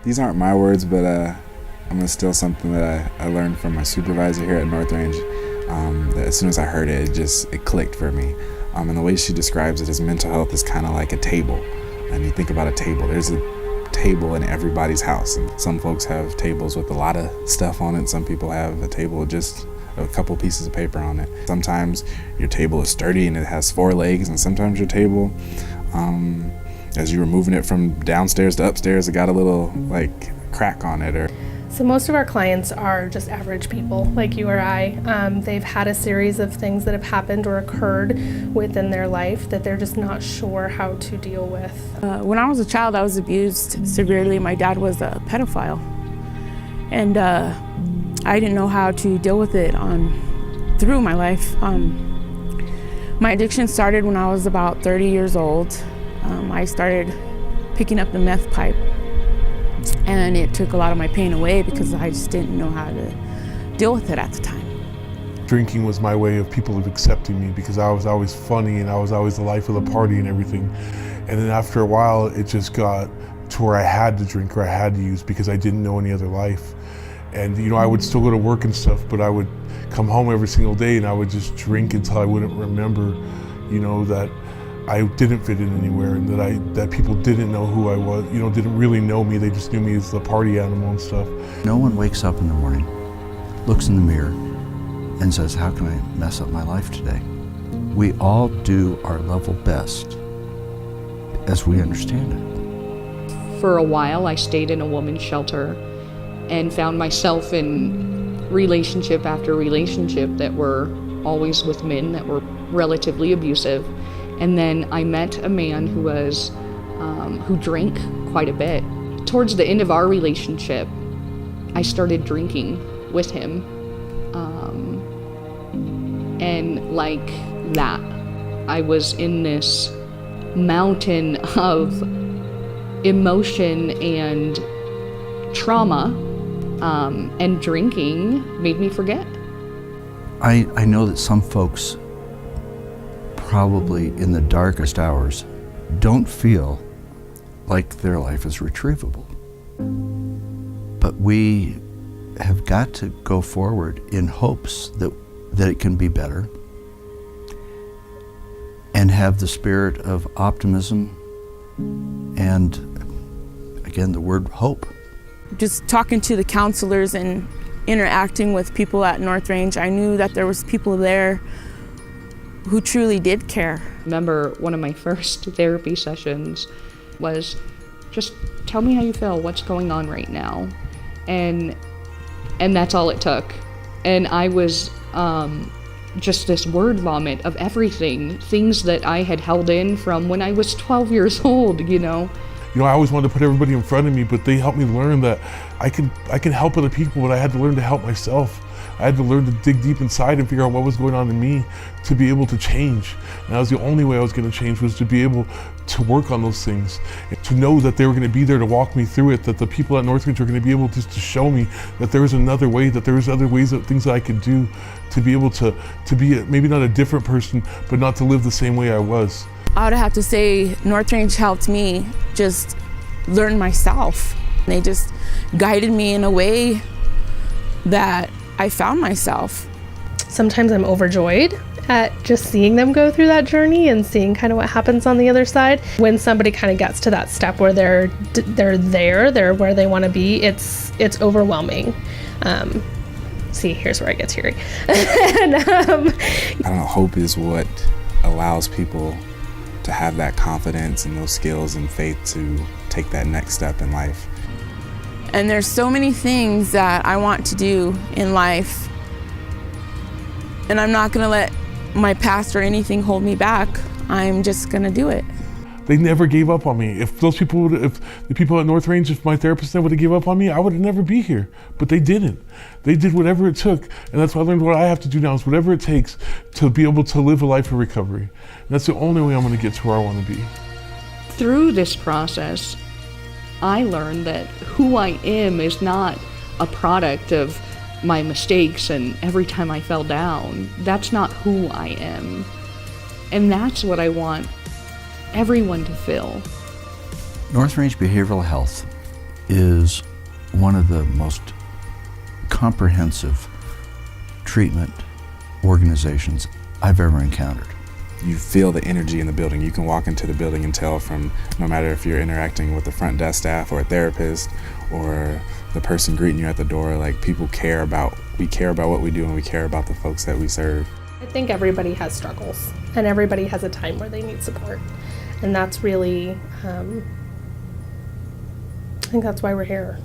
These aren't my words, but I'm gonna steal something that I learned from my supervisor here at North Range. That as soon as I heard it, it clicked for me. And the way she describes it is mental health is kind of like a table. And you think about a table, there's a table in everybody's house. And some folks have tables with a lot of stuff on it. Some people have a table with just a couple pieces of paper on it. Sometimes your table is sturdy and it has 4 legs, and sometimes your table, as you were moving it from downstairs to upstairs, it got a little crack on it. So most of our clients are just average people like you or I. They've had a series of things that have happened or occurred within their life that they're just not sure how to deal with. When I was a child, I was abused severely. My dad was a pedophile. And I didn't know how to deal with it through my life. My addiction started when I was about 30 years old. I started picking up the meth pipe, and it took a lot of my pain away because I just didn't know how to deal with it at the time. Drinking was my way of people accepting me because I was always funny and I was always the life of the party and everything. And then after a while, it just got to where I had to drink or I had to use because I didn't know any other life. And I would still go to work and stuff, but I would come home every single day and I would just drink until I wouldn't remember, that I didn't fit in anywhere and that people didn't know who I was, didn't really know me. They just knew me as the party animal and stuff. No one wakes up in the morning, looks in the mirror, and says, how can I mess up my life today? We all do our level best as we understand it. For a while, I stayed in a woman's shelter and found myself in relationship after relationship that were always with men that were relatively abusive. And then I met a man who drank quite a bit. Towards the end of our relationship, I started drinking with him. And like that, I was in this mountain of emotion and trauma, and drinking made me forget. I know that some folks probably in the darkest hours don't feel like their life is retrievable. But we have got to go forward in hopes that it can be better and have the spirit of optimism and, again, the word hope. Just talking to the counselors and interacting with people at North Range, I knew that there was people there who truly did care. I remember one of my first therapy sessions was, just tell me how you feel, what's going on right now. And that's all it took. And I was just this word vomit of everything, things that I had held in from when I was 12 years old, I always wanted to put everybody in front of me, but they helped me learn that I can help other people, but I had to learn to help myself. I had to learn to dig deep inside and figure out what was going on in me to be able to change. And that was the only way I was going to change, was to be able to work on those things, to know that they were going to be there to walk me through it, that the people at North Range are going to be able to show me that there was another way, that there was other ways, things that I could do to be able to be maybe not a different person, but not to live the same way I was. I would have to say North Range helped me just learn myself. They just guided me in a way that I found myself. Sometimes I'm overjoyed at just seeing them go through that journey and seeing kind of what happens on the other side. When somebody kind of gets to that step where they're where they want to be, it's overwhelming. See, here's where I get teary. And, I don't know, hope is what allows people to have that confidence and those skills and faith to take that next step in life. And there's so many things that I want to do in life, and I'm not gonna let my past or anything hold me back. I'm just gonna do it. They never gave up on me. If the people at North Range, if my therapist would have given up on me, I would have never be here. But they didn't. They did whatever it took. And that's why I learned what I have to do now is whatever it takes to be able to live a life of recovery. And that's the only way I'm gonna get to where I wanna be. Through this process, I learned that who I am is not a product of my mistakes and every time I fell down. That's not who I am. And that's what I want everyone to feel. North Range Behavioral Health is one of the most comprehensive treatment organizations I've ever encountered. You feel the energy in the building. You can walk into the building and tell from, no matter if you're interacting with the front desk staff or a therapist or the person greeting you at the door, like we care about what we do, and we care about the folks that we serve. I think everybody has struggles, and everybody has a time where they need support. And that's really, I think that's why we're here.